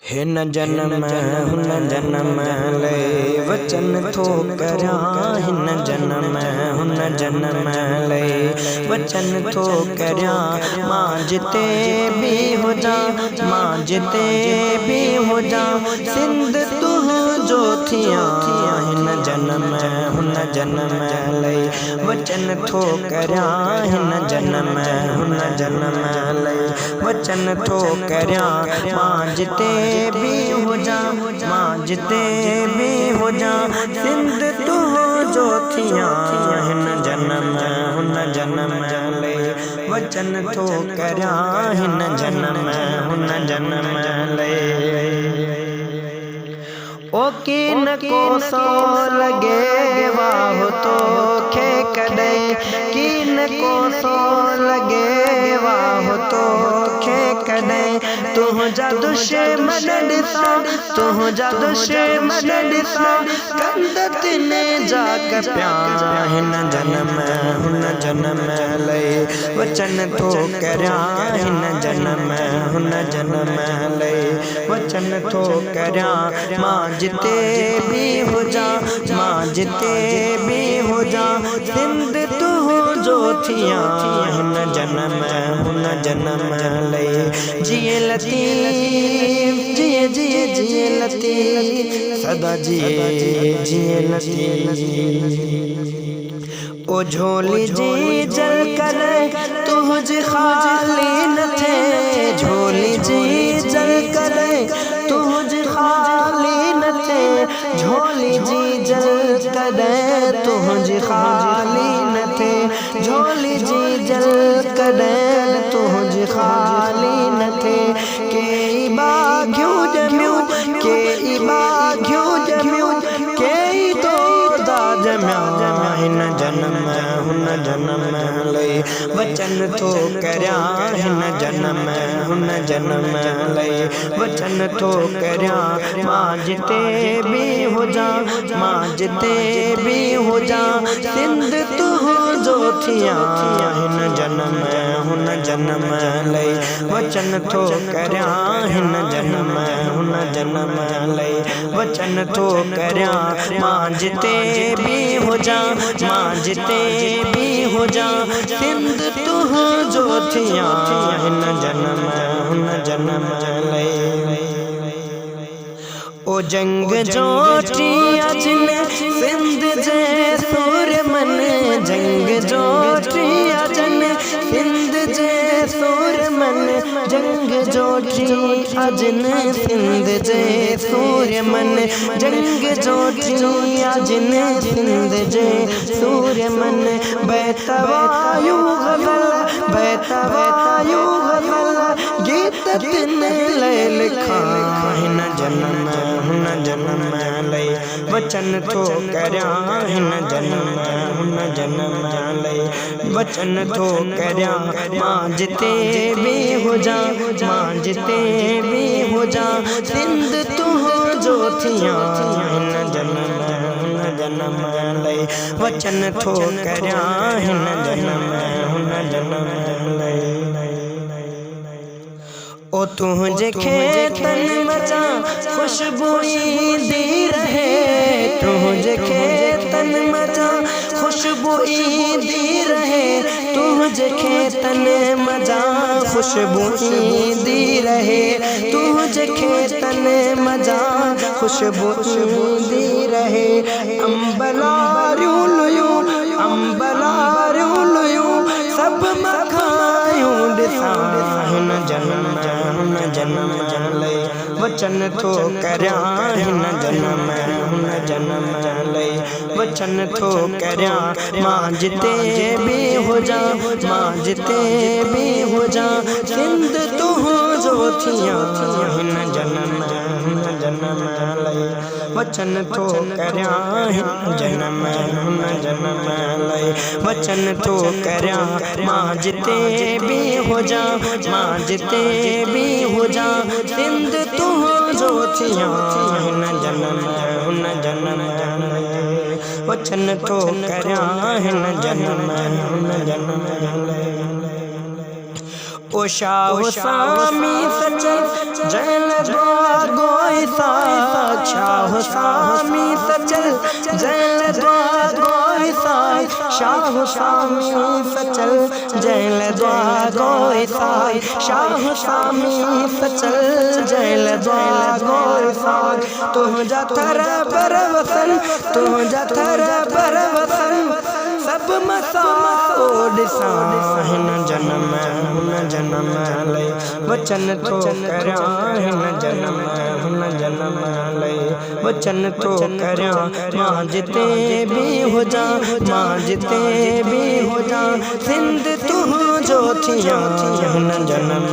है न जन्म हुन जन्म ले वचन ठोकरा है न जन्म हुन जन्म ले वचन ठोकरा मांझते भी हो जा मांझते भी हो जा सिंध तू जो थिया है न जन्म हुन जन्म ले वचन ठोकरा है न जन्म हुन जन्म ले वचन ठोकरा मांझते भी हो जा मांझते भी हो जा सिंध तू जो थिया है न जन्म हुन जन्म ले वचन ठोकरा है न जन्म हुन जन्म ले ओ किन को सो लगे वाह तो खे कदे किन को सो लगे वाह तो खे कदे तुझा दुश्मन ॾिसा तुझा दुश्मन ॾिसा कंद तिने जाक प्यार हिन जन्म हुन जन्म ले वचन ठोकरा हिन जन्म हुन जन्म ले वचन ठोकरा मांझते भी हो जा मांझते भी हो जा सिंध तू जो थिया हिन जन्म हुन जन्म ले जिए लतीफ़ जिए जिए जिए लतीफ़ सदा जिए जिए लतीफ़ ओ झोली जी जल कर तुझ खाली न थे झोली जी जल कर तुझ खाली न थे झोली जी जल कर तुझ खाली न थे झोली जी जल कर तुझ खाली न थे के बाघ्यू जम्यू के बाघ्यू जम्यू के तो दाजम्या हिन जन्म हुन जन्म ले वचन ठोकरा हिन जन्म हुन जन्म ले वचन ठोकरा मांझते भी हो जा मांझते भी हो जा सिंध तू जो थिया हिन जन्म हुन जन्म ले वचन ठोकरा हिन जन्म हुन जन्म ले वचन ठोकरा मांझते भी हो जा मांझते भी हो जा सिंध तू जो थिया हिन जन्म हुन जन्म ले ओ जंग जोटी अजन सिंध जे सुर मन जंग जोटी अजन सिंध जे सुर मन जंग जोटी अजन सिंध जे सुर मन जंग जोटी अजन सिंध जे सुर मन बैतवायु गजल बैतवायु गजल गीत तिन ले लिखा हिन जन्म हुन जन्म ले वचन ठोकरा हिन जन्म हुन जन्म ले वचन ठोकरा मांझते भी हो जा मांझते भी हो जा सिंध तू जो थिया हिन जन्म हुन जन्म ले वचन ठोकरा हिन जन्म हुन जन्म ले ओ तुझे खेतन मचा खुशबुई दी रहे तुझे खेतन मचा खुशबुई दी रहे तुझे खेतन मजा खुशबुई दी रहे तुझे खेतन मजा खुशबुई दी रहे अम्बलारू लुयू अम्बलारू लुयू सब मखायूं ॾिसा हिन जन्म हुन जन्म ले वचन ठोकरा हिन जन्म हुन जन्म ले वचन ठोकरा मांझते भी हो जा मांझते भी हो जा सिंध तू जो थिया हिन जन्म हुन जन्म ले वचन ठोकरा हिन जन्म हुन जन्म ले वचन ठोकरा मांझते भी हो जा मांझते भी हो जा सिंध तू जो थिया हिन जन्म हुन जन्म ले वचन ठोकरा हिन जन्म हुन जन्म ले ओ शाह सामी सच जैन द्वार गोई साथ शाह सामी सचल जैल दुआ गोई साथ शाह सामी सचल जैल दुआ गोई साथ शाह सामी सचल जैल दुआ गोई साथ तुह जथर बरवसन तुह जथर बरवसन सब मसा ओडिसा हिन जन्म हुन जन्म लय वचन तो करया हिन जन्म हुन जन्म लय वचन तो करया मां जिते भी हो जा मां जिते भी हो जा सिंध तू जो थिया हिन जन्म